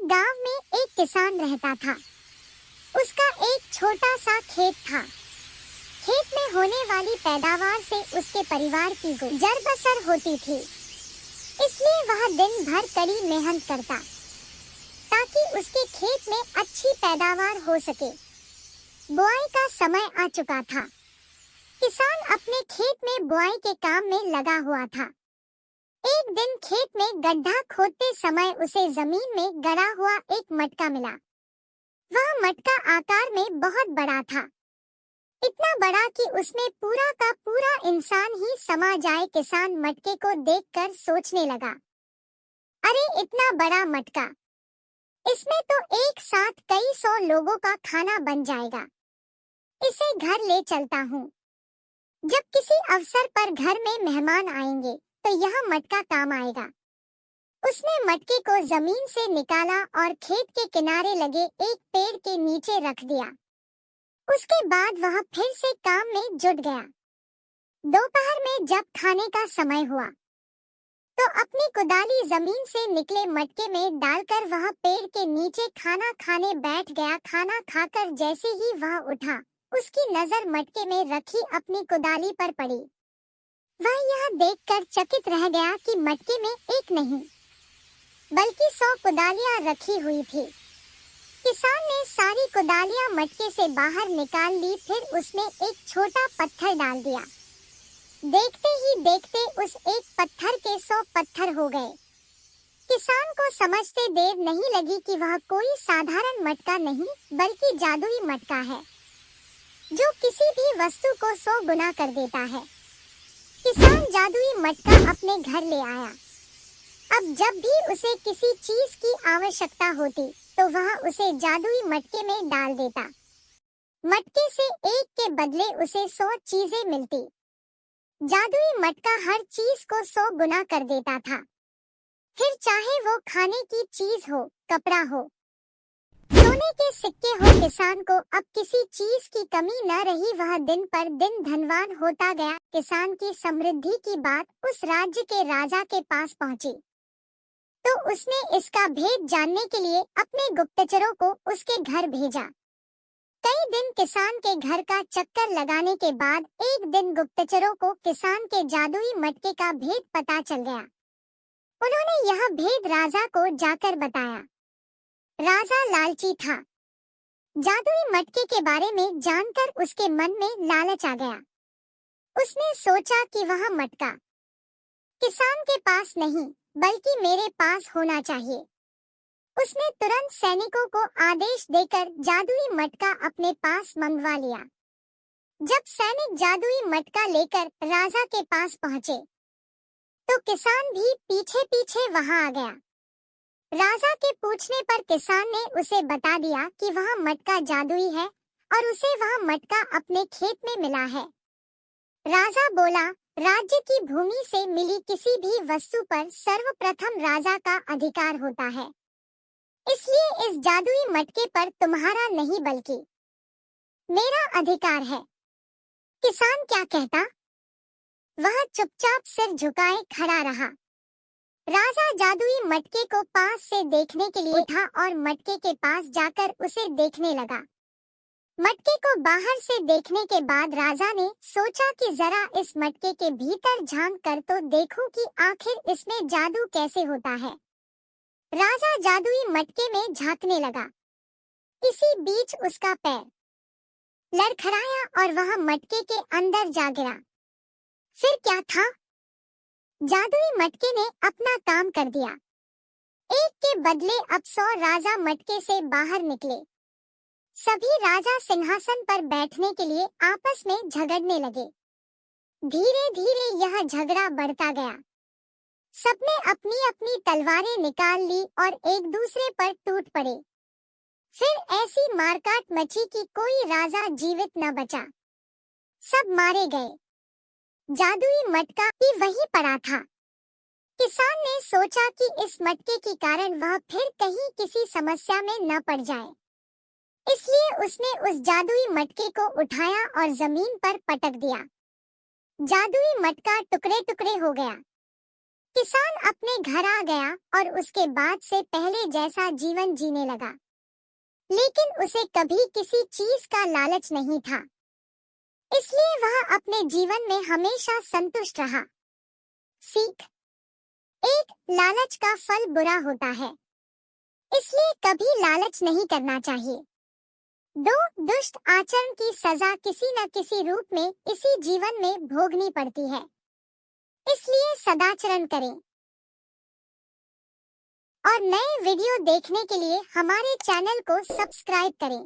गांव में एक किसान रहता था। उसका एक छोटा सा खेत था। खेत में होने वाली पैदावार से उसके परिवार की गुजर बसर होती थी। इसलिए वह दिन भर कड़ी मेहनत करता ताकि उसके खेत में अच्छी पैदावार हो सके। बुआई का समय आ चुका था। किसान अपने खेत में बुआई के काम में लगा हुआ था। एक दिन खेत में गड्ढा खोदते समय उसे जमीन में गड़ा हुआ एक मटका मिला। वह मटका आकार में बहुत बड़ा था, इतना बड़ा कि उसमें पूरा का पूरा इंसान ही समा जाए। किसान मटके को देखकर सोचने लगा, अरे इतना बड़ा मटका, इसमें तो एक साथ कई 100 लोगों का खाना बन जाएगा। इसे घर ले चलता हूँ। जब किसी अवसर पर घर में मेहमान आएंगे तो यह मटका काम आएगा। उसने मटके को जमीन से निकाला और खेत के किनारे लगे एक पेड़ के नीचे रख दिया। उसके बाद वह फिर से काम में जुट गया। दोपहर में जब खाने का समय हुआ तो अपनी कुदाली जमीन से निकले मटके में डालकर वह पेड़ के नीचे खाना खाने बैठ गया। खाना खाकर जैसे ही वह उठा, उसकी नजर मटके में रखी अपनी कुदाली पर पड़ी। वह यह देखकर चकित रह गया कि मटके में एक नहीं बल्कि 100 कुदालियां रखी हुई थी। किसान ने सारी कुदालियां मटके से बाहर निकाल ली, फिर उसमें एक छोटा पत्थर डाल दिया। देखते ही देखते उस एक पत्थर के 100 पत्थर हो गए। किसान को समझते देर नहीं लगी कि वह कोई साधारण मटका नहीं बल्कि जादुई मटका है, जो किसी भी वस्तु को 100 गुना कर देता है। किसान जादुई मटका अपने घर ले आया। अब जब भी उसे किसी चीज की आवश्यकता होती तो वह उसे जादुई मटके में डाल देता। मटके से एक के बदले उसे 100 चीजें मिलती। जादुई मटका हर चीज को 100 गुना कर देता था, फिर चाहे वो खाने की चीज हो, कपड़ा हो, सोने के सिक्के हो। किसान को अब किसी चीज की कमी न रही। वह दिन पर दिन धनवान होता गया। किसान की समृद्धि की बात उस राज्य के राजा के पास पहुंची तो उसने इसका भेद जानने के लिए अपने गुप्तचरों को उसके घर भेजा। कई दिन किसान के घर का चक्कर लगाने के बाद एक दिन गुप्तचरों को किसान के जादुई मटके का भेद पता चल गया। उन्होंने यह भेद राजा को जाकर बताया। राजा लालची था। जादुई मटके के बारे में जानकर उसके मन में लालच आ गया। उसने सोचा कि वह मटका किसान के पास नहीं बल्कि मेरे पास होना चाहिए। उसने तुरंत सैनिकों को आदेश देकर जादुई मटका अपने पास मंगवा लिया। जब सैनिक जादुई मटका लेकर राजा के पास पहुंचे तो किसान भी पीछे पीछे वहां आ गया। राजा के पूछने पर किसान ने उसे बता दिया कि वह मटका जादुई है और उसे वह मटका अपने खेत में मिला है। राजा बोला, राज्य की भूमि से मिली किसी भी वस्तु पर सर्वप्रथम राजा का अधिकार होता है, इसलिए इस जादुई मटके पर तुम्हारा नहीं बल्कि मेरा अधिकार है। किसान क्या कहता? वह चुपचाप सिर झुकाए खड़ा रहा। राजा जादुई मटके को पास से देखने के लिए उठा और मटके के पास जाकर उसे देखने लगा। मटके को बाहर से देखने के बाद राजा ने सोचा कि जरा इस मटके के भीतर झांक कर तो देखूं कि आखिर इसमें जादू कैसे होता है। राजा जादुई मटके में झांकने लगा। इसी बीच उसका पैर लड़खड़ाया और वह मटके के अंदर जा गिरा। फिर क्या था? जादुई मटके ने अपना काम कर दिया। एक के बदले अब 100 राजा मटके से बाहर निकले। सभी राजा सिंहासन पर बैठने के लिए आपस में झगड़ने लगे। धीरे धीरे यह झगड़ा बढ़ता गया। सबने अपनी अपनी तलवारें निकाल ली और एक दूसरे पर टूट पड़े। फिर ऐसी मारकाट मची कि कोई राजा जीवित न बचा। सब मारे गए। जादुई मटका भी वहीं पड़ा था। किसान ने सोचा कि इस मटके के कारण वह फिर कहीं किसी समस्या में न पड़ जाए, इसलिए उसने उस जादुई मटके को उठाया और जमीन पर पटक दिया। जादुई मटका टुकड़े टुकड़े हो गया। किसान अपने घर आ गया और उसके बाद से पहले जैसा जीवन जीने लगा, लेकिन उसे कभी किसी चीज का लालच नहीं था, इसलिए वह अपने जीवन में हमेशा संतुष्ट रहा। सीख एक, लालच का फल बुरा होता है, इसलिए कभी लालच नहीं करना चाहिए। दो, दुष्ट आचरण की सजा किसी न किसी रूप में इसी जीवन में भोगनी पड़ती है, इसलिए सदाचरण करें। और नए वीडियो देखने के लिए हमारे चैनल को सब्सक्राइब करें।